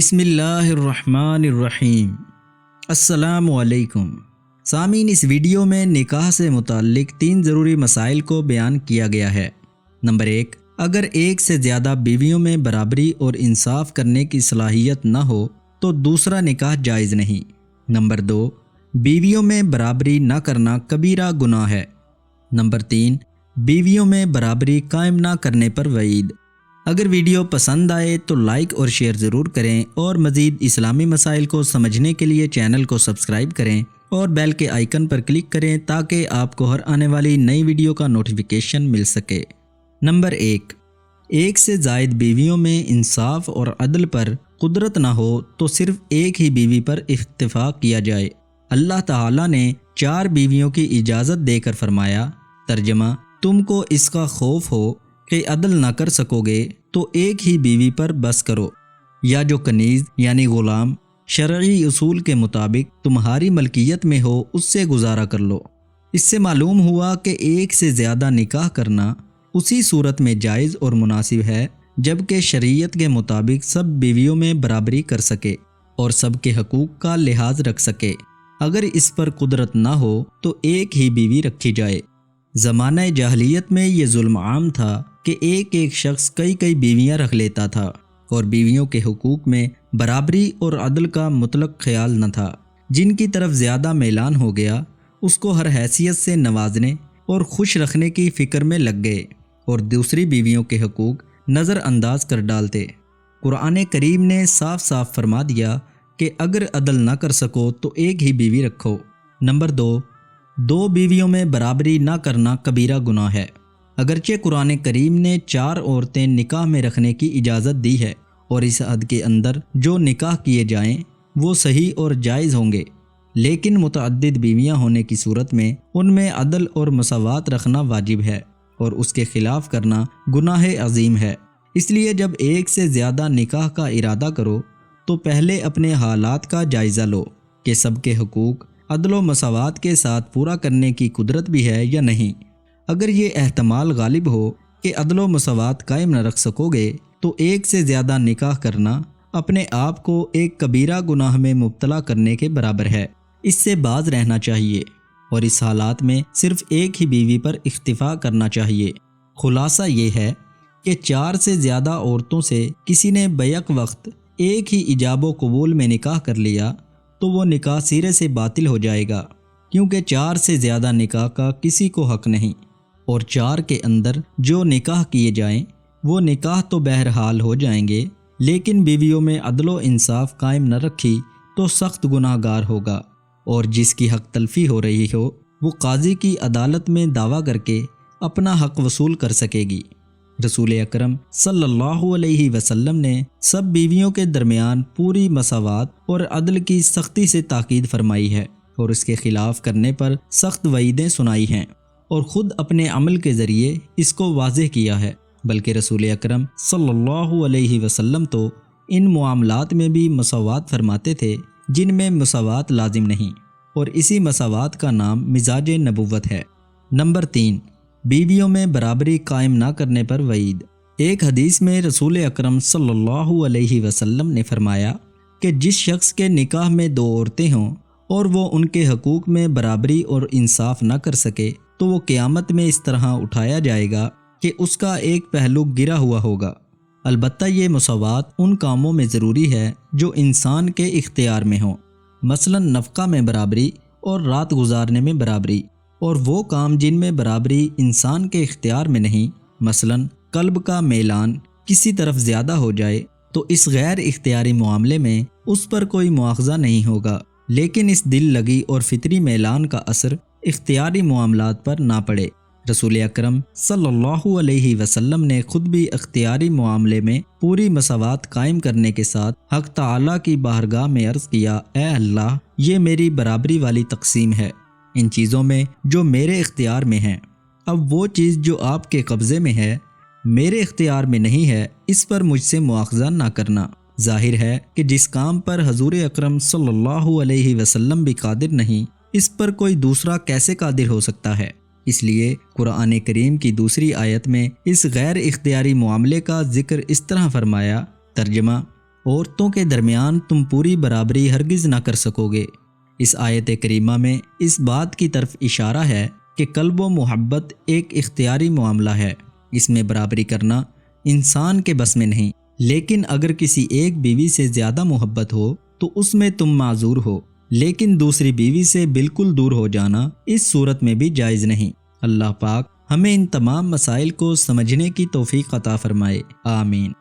بسم اللہ الرحمن الرحیم۔ السلام علیکم سامعین، اس ویڈیو میں نکاح سے متعلق 3 ضروری مسائل کو بیان کیا گیا ہے۔ نمبر 1، اگر ایک سے زیادہ بیویوں میں برابری اور انصاف کرنے کی صلاحیت نہ ہو تو دوسرا نکاح جائز نہیں۔ نمبر 2، بیویوں میں برابری نہ کرنا کبیرہ گناہ ہے۔ نمبر 3، بیویوں میں برابری قائم نہ کرنے پر وعید۔ اگر ویڈیو پسند آئے تو لائک اور شیئر ضرور کریں، اور مزید اسلامی مسائل کو سمجھنے کے لیے چینل کو سبسکرائب کریں اور بیل کے آئیکن پر کلک کریں تاکہ آپ کو ہر آنے والی نئی ویڈیو کا نوٹیفیکیشن مل سکے۔ نمبر 1، ایک سے زائد بیویوں میں انصاف اور عدل پر قدرت نہ ہو تو صرف ایک ہی بیوی پر اکتفا کیا جائے۔ اللہ تعالیٰ نے 4 بیویوں کی اجازت دے کر فرمایا، ترجمہ: تم کو اس کا خوف ہو کہ عدل نہ کر سکو گے تو ایک ہی بیوی پر بس کرو، یا جو کنیز یعنی غلام شرعی اصول کے مطابق تمہاری ملکیت میں ہو اس سے گزارا کر لو۔ اس سے معلوم ہوا کہ ایک سے زیادہ نکاح کرنا اسی صورت میں جائز اور مناسب ہے جبکہ شریعت کے مطابق سب بیویوں میں برابری کر سکے اور سب کے حقوق کا لحاظ رکھ سکے۔ اگر اس پر قدرت نہ ہو تو ایک ہی بیوی رکھی جائے۔ زمانہ جاہلیت میں یہ ظلم عام تھا کہ ایک شخص کئی بیویاں رکھ لیتا تھا اور بیویوں کے حقوق میں برابری اور عدل کا مطلق خیال نہ تھا۔ جن کی طرف زیادہ میلان ہو گیا اس کو ہر حیثیت سے نوازنے اور خوش رکھنے کی فکر میں لگ گئے اور دوسری بیویوں کے حقوق نظر انداز کر ڈالتے۔ قرآن کریم نے صاف صاف فرما دیا کہ اگر عدل نہ کر سکو تو ایک ہی بیوی رکھو۔ نمبر 2 بیویوں میں برابری نہ کرنا کبیرہ گناہ ہے۔ اگرچہ قرآن کریم نے 4 عورتیں نکاح میں رکھنے کی اجازت دی ہے اور اس حد کے اندر جو نکاح کیے جائیں وہ صحیح اور جائز ہوں گے، لیکن متعدد بیویاں ہونے کی صورت میں ان میں عدل اور مساوات رکھنا واجب ہے اور اس کے خلاف کرنا گناہ عظیم ہے۔ اس لیے جب ایک سے زیادہ نکاح کا ارادہ کرو تو پہلے اپنے حالات کا جائزہ لو کہ سب کے حقوق عدل و مساوات کے ساتھ پورا کرنے کی قدرت بھی ہے یا نہیں۔ اگر یہ احتمال غالب ہو کہ عدل و مساوات قائم نہ رکھ سکو گے تو ایک سے زیادہ نکاح کرنا اپنے آپ کو ایک کبیرہ گناہ میں مبتلا کرنے کے برابر ہے۔ اس سے باز رہنا چاہیے اور اس حالات میں صرف ایک ہی بیوی پر اکتفا کرنا چاہیے۔ خلاصہ یہ ہے کہ 4 سے زیادہ عورتوں سے کسی نے بیک وقت ایک ہی ایجاب و قبول میں نکاح کر لیا تو وہ نکاح سرے سے باطل ہو جائے گا، کیونکہ 4 سے زیادہ نکاح کا کسی کو حق نہیں، اور 4 کے اندر جو نکاح کیے جائیں وہ نکاح تو بہرحال ہو جائیں گے، لیکن بیویوں میں عدل و انصاف قائم نہ رکھی تو سخت گناہ گار ہوگا، اور جس کی حق تلفی ہو رہی ہو وہ قاضی کی عدالت میں دعویٰ کر کے اپنا حق وصول کر سکے گی۔ رسول اکرم صلی اللہ علیہ وسلم نے سب بیویوں کے درمیان پوری مساوات اور عدل کی سختی سے تاکید فرمائی ہے اور اس کے خلاف کرنے پر سخت وعیدیں سنائی ہیں، اور خود اپنے عمل کے ذریعے اس کو واضح کیا ہے۔ بلکہ رسول اکرم صلی اللہ علیہ وسلم تو ان معاملات میں بھی مساوات فرماتے تھے جن میں مساوات لازم نہیں، اور اسی مساوات کا نام مزاج نبوت ہے۔ نمبر 3، بیویوں میں برابری قائم نہ کرنے پر وعید۔ ایک حدیث میں رسول اکرم صلی اللہ علیہ وسلم نے فرمایا کہ جس شخص کے نکاح میں 2 عورتیں ہوں اور وہ ان کے حقوق میں برابری اور انصاف نہ کر سکے تو وہ قیامت میں اس طرح اٹھایا جائے گا کہ اس کا ایک پہلو گرا ہوا ہوگا۔ البتہ یہ مساوات ان کاموں میں ضروری ہے جو انسان کے اختیار میں ہوں، مثلا نفقہ میں برابری اور رات گزارنے میں برابری، اور وہ کام جن میں برابری انسان کے اختیار میں نہیں، مثلا قلب کا میلان کسی طرف زیادہ ہو جائے تو اس غیر اختیاری معاملے میں اس پر کوئی مواخذہ نہیں ہوگا، لیکن اس دل لگی اور فطری میلان کا اثر اختیاری معاملات پر نہ پڑے۔ رسول اکرم صلی اللہ علیہ وسلم نے خود بھی اختیاری معاملے میں پوری مساوات قائم کرنے کے ساتھ حق تعالیٰ کی بارگاہ میں عرض کیا، اے اللہ، یہ میری برابری والی تقسیم ہے ان چیزوں میں جو میرے اختیار میں ہیں۔ اب وہ چیز جو آپ کے قبضے میں ہے، میرے اختیار میں نہیں ہے، اس پر مجھ سے مواخذہ نہ کرنا۔ ظاہر ہے کہ جس کام پر حضور اکرم صلی اللہ علیہ وسلم بھی قادر نہیں، اس پر کوئی دوسرا کیسے قادر ہو سکتا ہے؟ اس لیے قرآن کریم کی دوسری آیت میں اس غیر اختیاری معاملے کا ذکر اس طرح فرمایا، ترجمہ: عورتوں کے درمیان تم پوری برابری ہرگز نہ کر سکو گے۔ اس آیت کریمہ میں اس بات کی طرف اشارہ ہے کہ قلب و محبت ایک اختیاری معاملہ ہے، اس میں برابری کرنا انسان کے بس میں نہیں، لیکن اگر کسی ایک بیوی سے زیادہ محبت ہو تو اس میں تم معذور ہو، لیکن دوسری بیوی سے بالکل دور ہو جانا اس صورت میں بھی جائز نہیں۔ اللہ پاک ہمیں ان تمام مسائل کو سمجھنے کی توفیق عطا فرمائے، آمین۔